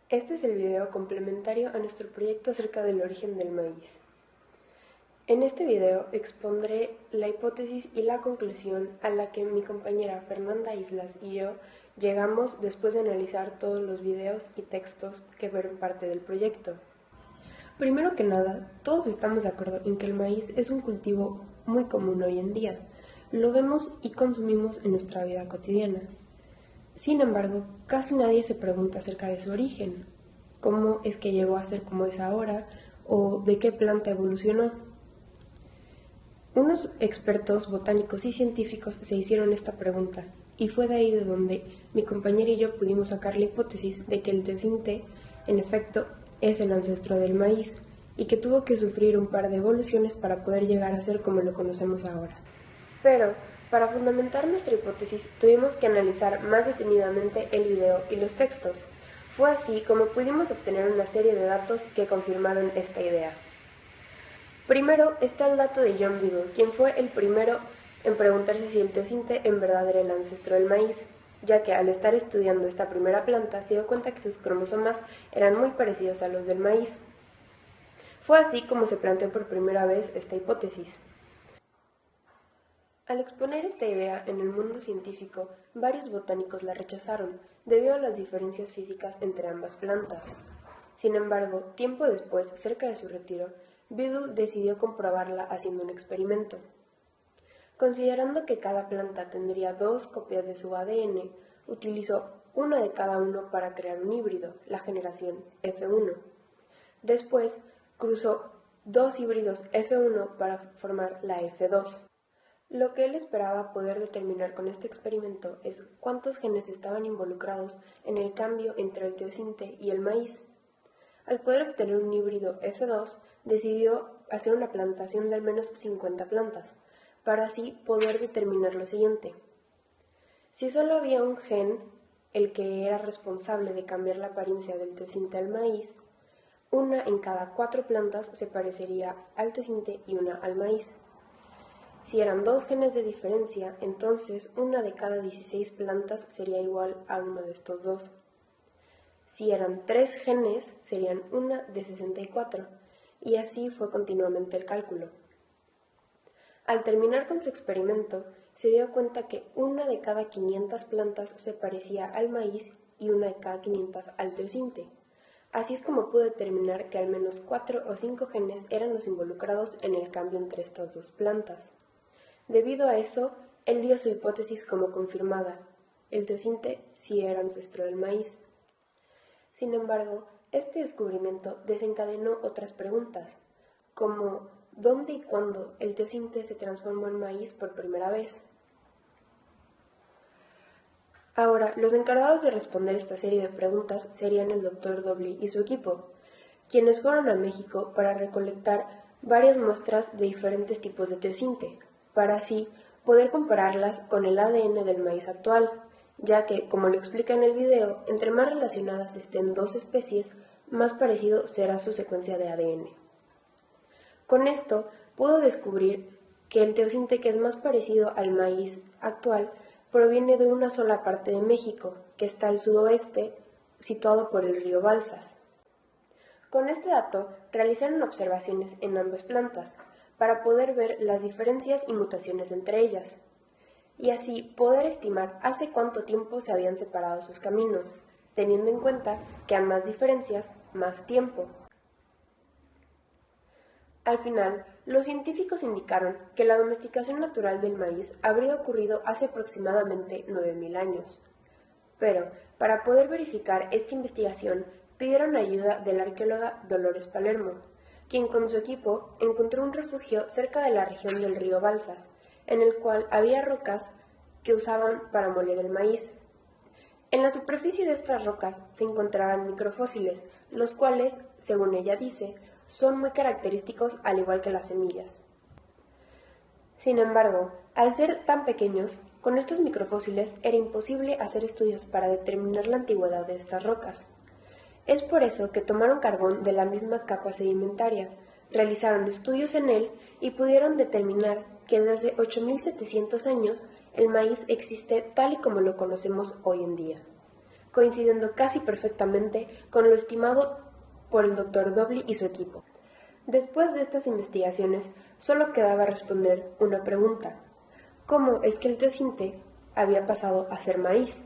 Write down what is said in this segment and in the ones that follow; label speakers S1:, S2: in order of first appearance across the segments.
S1: Este es el video complementario a nuestro proyecto acerca del origen del maíz. En este video expondré la hipótesis y la conclusión a la que mi compañera Fernanda Islas y yo llegamos después de analizar todos los videos y textos que fueron parte del proyecto. Primero que nada, todos estamos de acuerdo en que el maíz es un cultivo muy común hoy en día. Lo vemos y consumimos en nuestra vida cotidiana. Sin embargo, casi nadie se pregunta acerca de su origen, cómo es que llegó a ser como es ahora o de qué planta evolucionó. Unos expertos botánicos y científicos se hicieron esta pregunta y fue de ahí de donde mi compañera y yo pudimos sacar la hipótesis de que el teosinte, en efecto, es el ancestro del maíz y que tuvo que sufrir un par de evoluciones para poder llegar a ser como lo conocemos ahora. Pero, para fundamentar nuestra hipótesis, tuvimos que analizar más detenidamente el video y los textos. Fue así como pudimos obtener una serie de datos que confirmaron esta idea. Primero está el dato de John Biddle, quien fue el primero en preguntarse si el teosinte en verdad era el ancestro del maíz, ya que al estar estudiando esta primera planta se dio cuenta que sus cromosomas eran muy parecidos a los del maíz. Fue así como se planteó por primera vez esta hipótesis. Al exponer esta idea en el mundo científico, varios botánicos la rechazaron, debido a las diferencias físicas entre ambas plantas. Sin embargo, tiempo después, cerca de su retiro, Biddle decidió comprobarla haciendo un experimento. Considerando que cada planta tendría 2 copias de su ADN, utilizó una de cada uno para crear un híbrido, la generación F1. Después, cruzó 2 híbridos F1 para formar la F2. Lo que él esperaba poder determinar con este experimento es cuántos genes estaban involucrados en el cambio entre el teosinte y el maíz. Al poder obtener un híbrido F2, decidió hacer una plantación de al menos 50 plantas, para así poder determinar lo siguiente. Si solo había un gen, el que era responsable de cambiar la apariencia del teosinte al maíz, una en cada 4 plantas se parecería al teosinte y una al maíz. Si eran 2 genes de diferencia, entonces una de cada 16 plantas sería igual a uno de estos dos. Si eran 3 genes, serían una de 64, y así fue continuamente el cálculo. Al terminar con su experimento, se dio cuenta que una de cada 500 plantas se parecía al maíz y una de cada 500 al teosinte. Así es como pudo determinar que al menos 4 o 5 genes eran los involucrados en el cambio entre estas dos plantas. Debido a eso, él dio su hipótesis como confirmada. El teosinte sí era ancestro del maíz. Sin embargo, este descubrimiento desencadenó otras preguntas, como ¿dónde y cuándo el teosinte se transformó en maíz por primera vez? Ahora, los encargados de responder esta serie de preguntas serían el Dr. Dobley y su equipo, quienes fueron a México para recolectar varias muestras de diferentes tipos de teosinte, para así poder compararlas con el ADN del maíz actual, ya que, como lo explica en el video, entre más relacionadas estén dos especies, más parecido será su secuencia de ADN. Con esto, pudo descubrir que el teosinte que es más parecido al maíz actual proviene de una sola parte de México, que está al sudoeste, situado por el río Balsas. Con este dato, realizaron observaciones en ambas plantas, para poder ver las diferencias y mutaciones entre ellas, y así poder estimar hace cuánto tiempo se habían separado sus caminos, teniendo en cuenta que a más diferencias, más tiempo. Al final, los científicos indicaron que la domesticación natural del maíz habría ocurrido hace aproximadamente 9.000 años. Pero, para poder verificar esta investigación, pidieron ayuda de la arqueóloga Dolores Palermo, quien con su equipo encontró un refugio cerca de la región del río Balsas, en el cual había rocas que usaban para moler el maíz. En la superficie de estas rocas se encontraban microfósiles, los cuales, según ella dice, son muy característicos al igual que las semillas. Sin embargo, al ser tan pequeños, con estos microfósiles era imposible hacer estudios para determinar la antigüedad de estas rocas. Es por eso que tomaron carbón de la misma capa sedimentaria, realizaron estudios en él y pudieron determinar que desde 8.700 años el maíz existe tal y como lo conocemos hoy en día. coincidiendo casi perfectamente con lo estimado por el Dr. Dobley y su equipo. Después de estas investigaciones, solo quedaba responder una pregunta: ¿cómo es que el teosinte había pasado a ser maíz?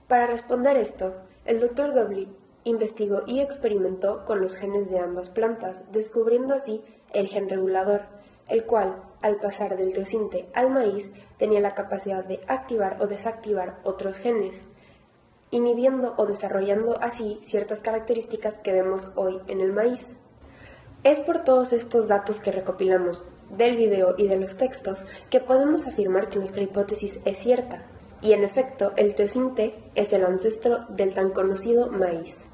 S1: Para responder esto, el Dr. Dobley investigó y experimentó con los genes de ambas plantas, descubriendo así el gen regulador, el cual, al pasar del teosinte al maíz, tenía la capacidad de activar o desactivar otros genes, inhibiendo o desarrollando así ciertas características que vemos hoy en el maíz. Es por todos estos datos que recopilamos del video y de los textos que podemos afirmar que nuestra hipótesis es cierta, y en efecto el teosinte es el ancestro del tan conocido maíz.